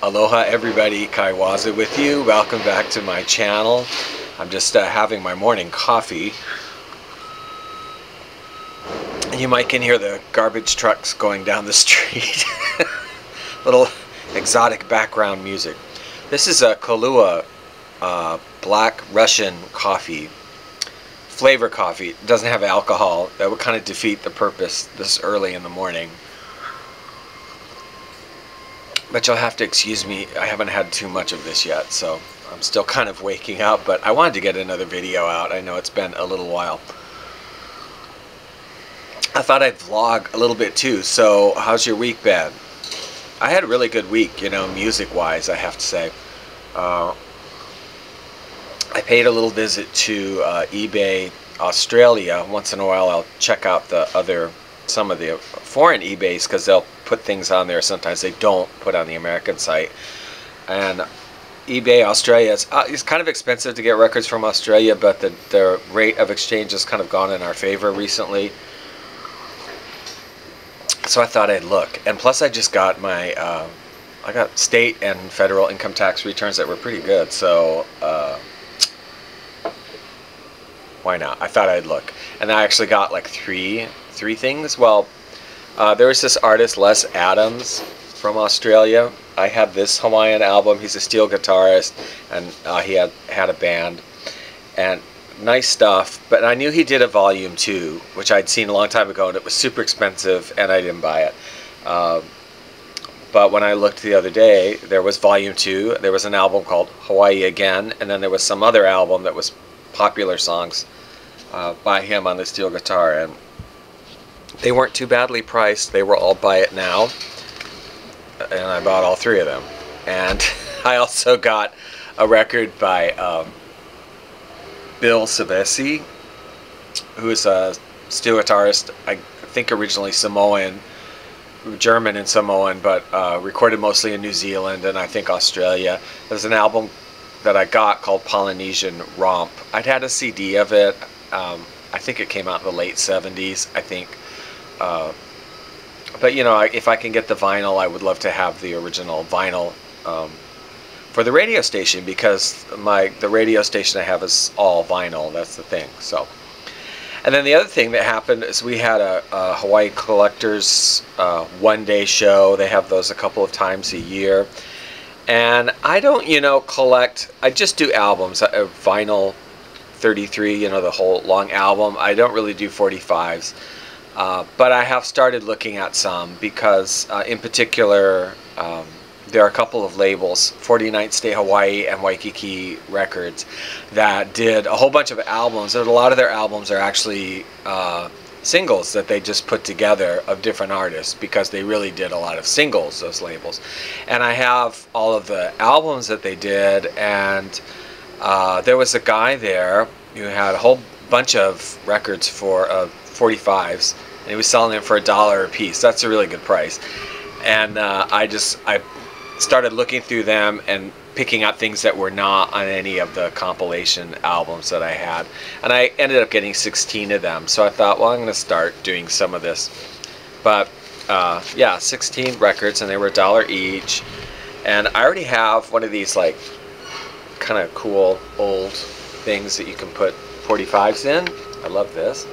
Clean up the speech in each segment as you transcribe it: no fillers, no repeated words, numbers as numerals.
Aloha everybody, Kaiwaza with you. Welcome back to my channel. I'm just having my morning coffee. You might can hear the garbage trucks going down the street. Little exotic background music. This is a Kahlua black Russian coffee. Flavor coffee. It doesn't have alcohol. That would kind of defeat the purpose this early in the morning. But you'll have to excuse me, I haven't had too much of this yet, so I'm still kind of waking up, but I wanted to get another video out. I know it's been a little while. I thought I'd vlog a little bit too, so how's your week been? I had a really good week, you know, music-wise, I have to say. I paid a little visit to eBay Australia. Once in a while I'll check out some of the foreign eBays because they'll put things on there. Sometimes they don't put on the American site. And eBay Australia, it's kind of expensive to get records from Australia, but the rate of exchange has kind of gone in our favor recently. So I thought I'd look. And plus I just got my, I got state and federal income tax returns that were pretty good. So why not? I thought I'd look. And I actually got like three things. Well, there was this artist, Les Adams, from Australia. I had this Hawaiian album. He's a steel guitarist, and he had a band, and nice stuff. But I knew he did a volume 2, which I'd seen a long time ago, and it was super expensive, and I didn't buy it. But when I looked the other day, there was volume 2. There was an album called Hawaii Again, and then there was some other album that was popular songs by him on the steel guitar, and they weren't too badly priced. They were all buy it now, and I bought all 3 of them. And I also got a record by Bill Savesi, who is a steel guitarist, I think originally Samoan, German and Samoan, but recorded mostly in New Zealand and I think Australia. There's an album that I got called Polynesian Romp. I'd had a CD of it. I think it came out in the late 70s, I think. But you know, if I can get the vinyl, I would love to have the original vinyl for the radio station, because the radio station I have is all vinyl. That's the thing. So, and then the other thing that happened is we had a Hawaii Collectors one-day show. They have those a couple of times a year, and I don't, you know, collect. I just do albums, vinyl 33, you know, the whole long album. I don't really do 45s. But I have started looking at some because, in particular, there are a couple of labels, 49th State Hawaii and Waikiki Records, that did a whole bunch of albums. And a lot of their albums are actually singles that they just put together of different artists, because they really did a lot of singles, those labels. And I have all of the albums that they did, and there was a guy there who had a whole bunch of records for 45s, and he was selling them for $1 a piece. That's a really good price. And I started looking through them and picking out things that were not on any of the compilation albums that I had, and I ended up getting 16 of them. So I thought, well, I'm going to start doing some of this. But yeah, 16 records, and they were $1 each. And I already have one of these like kind of cool old things that you can put 45s in. I love this.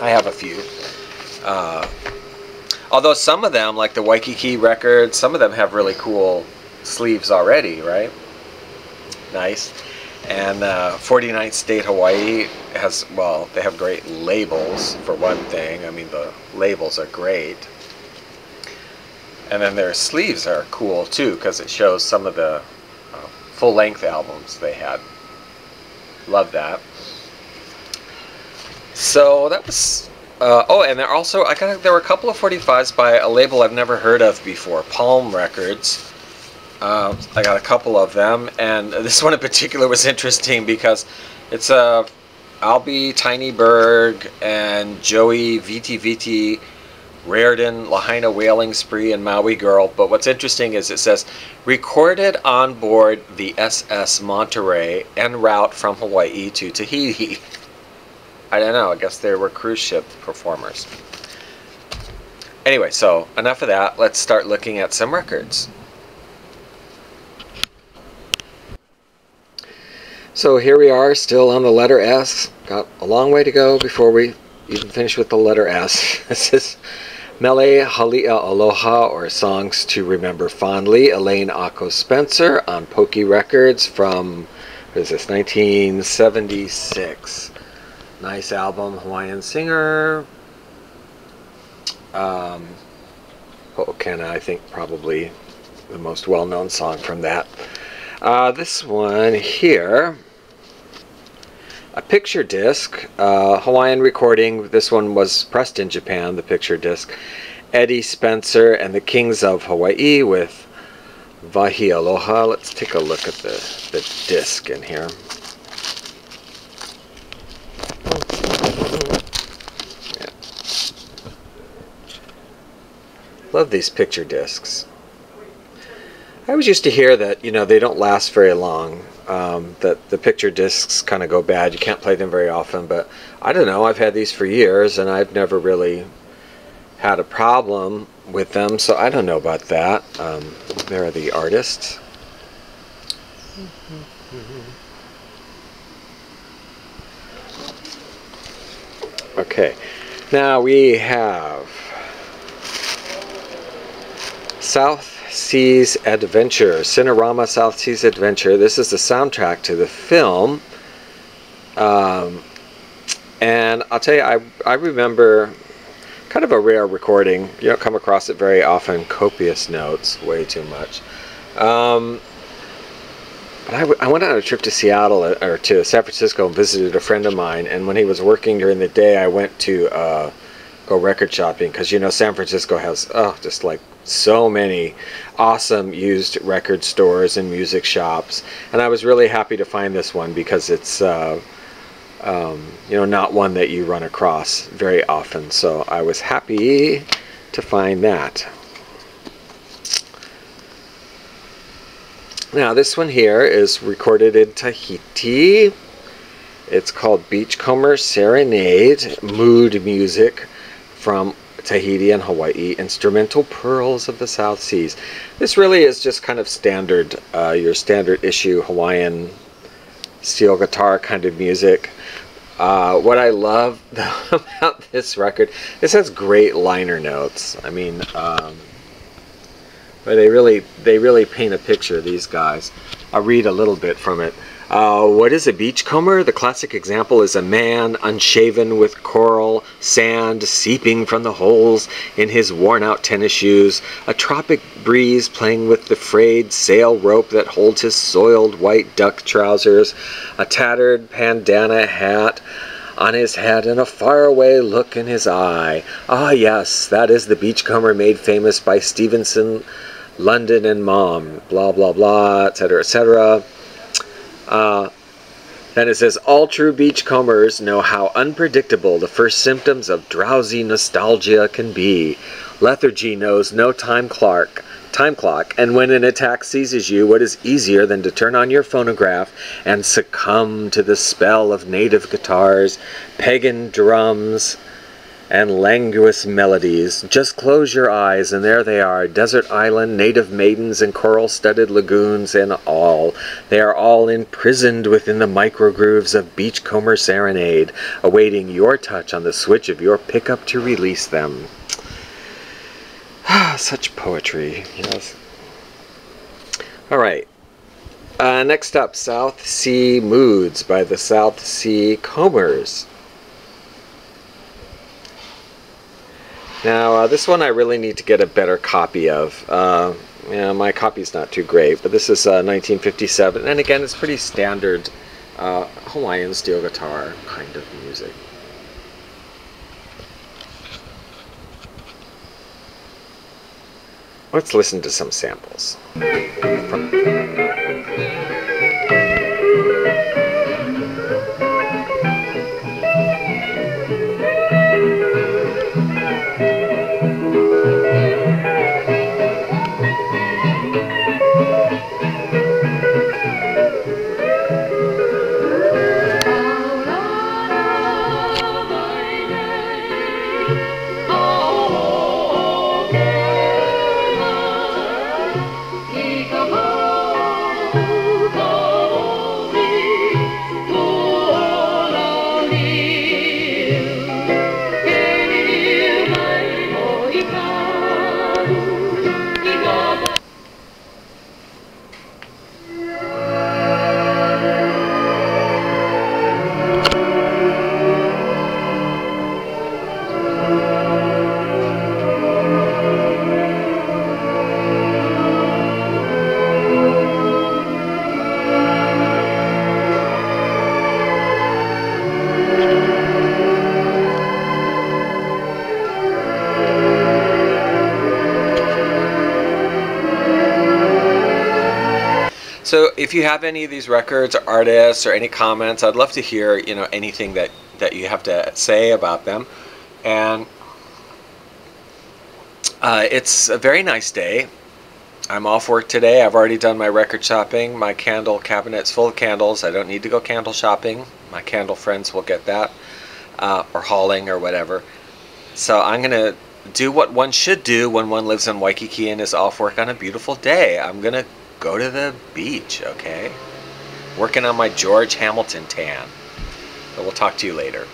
I have a few. Although some of them, like the Waikiki records, some of them have really cool sleeves already, right? Nice. And 49th State Hawaii has, well, they have great labels, for one thing. I mean, the labels are great. And then their sleeves are cool, too, because it shows some of the full-length albums they had. Love that. So that was... oh, and there were a couple of 45s by a label I've never heard of before, Palm Records. I got a couple of them, and this one in particular was interesting because it's Albie Tinyberg and Joey Viti Reardon, Lahaina Whaling Spree, and Maui Girl. But what's interesting is it says, recorded on board the SS Monterey en route from Hawaii to Tahiti. I don't know, I guess they were cruise ship performers. Anyway, so enough of that. Let's start looking at some records. So here we are, still on the letter S. Got a long way to go before we even finish with the letter S. This is Mele Halia Aloha, or Songs to Remember Fondly, Elaine Akko Spencer on Pokey Records from, what is this, 1976. Nice album, Hawaiian singer. Ho'okana, I think, probably the most well-known song from that. This one here, a picture disc, Hawaiian recording. This one was pressed in Japan, the picture disc. Eddie Spencer and the Kings of Hawaii with Wahi Aloha. Let's take a look at the disc in here. Yeah. Love these picture discs. I always used to hear that, you know, they don't last very long, that the picture discs kind of go bad. You can't play them very often, but I don't know. I've had these for years, and I've never really had a problem with them, so I don't know about that. There are the artists. Okay, now we have South Seas Adventure, Cinerama South Seas Adventure. This is the soundtrack to the film. And I'll tell you, I remember kind of a rare recording. You don't come across it very often. Copious notes, way too much. But I went on a trip to Seattle, or to San Francisco, and visited a friend of mine. And when he was working during the day, I went to go record shopping, because, you know, San Francisco has just like so many awesome used record stores and music shops. And I was really happy to find this one, because it's you know, not one that you run across very often. So I was happy to find that. Now this one here is recorded in Tahiti. It's called Beachcomber Serenade, mood music from Tahiti and Hawaii, instrumental pearls of the South Seas. This really is just kind of standard, your standard issue Hawaiian steel guitar kind of music. What I love about this record, this has great liner notes. I mean, but they really paint a picture, these guys. I'll read a little bit from it. What is a beachcomber? The classic example is a man unshaven with coral sand seeping from the holes in his worn-out tennis shoes, a tropic breeze playing with the frayed sail rope that holds his soiled white duck trousers, a tattered bandana hat on his head, and a faraway look in his eye. Ah, yes, that is the beachcomber made famous by Stevenson, London, and Mom, blah, blah, blah, etc., etc. Then it says, all true beachcombers know how unpredictable the first symptoms of drowsy nostalgia can be. Lethargy knows no time clock, and when an attack seizes you, what is easier than to turn on your phonograph and succumb to the spell of native guitars, pagan drums, and languorous melodies? Just close your eyes, and there they are, desert island, native maidens, and coral-studded lagoons, and all. They are all imprisoned within the micro-grooves of Beachcomber Serenade, awaiting your touch on the switch of your pickup to release them. Such poetry, yes. All right. Next up, South Sea Moods by the South Seacombers. Now, this one I really need to get a better copy of. Yeah, my copy's not too great, but this is 1957, and again, it's pretty standard Hawaiian steel guitar kind of music. Let's listen to some samples. So if you have any of these records or artists or any comments, I'd love to hear, you know, anything that you have to say about them. And it's a very nice day. I'm off work today. I've already done my record shopping. My candle cabinet's full of candles. I don't need to go candle shopping. My candle friends will get that, or hauling or whatever. So I'm going to do what one should do when one lives in Waikiki and is off work on a beautiful day. I'm going to go to the beach, okay? Working on my George Hamilton tan. But we'll talk to you later.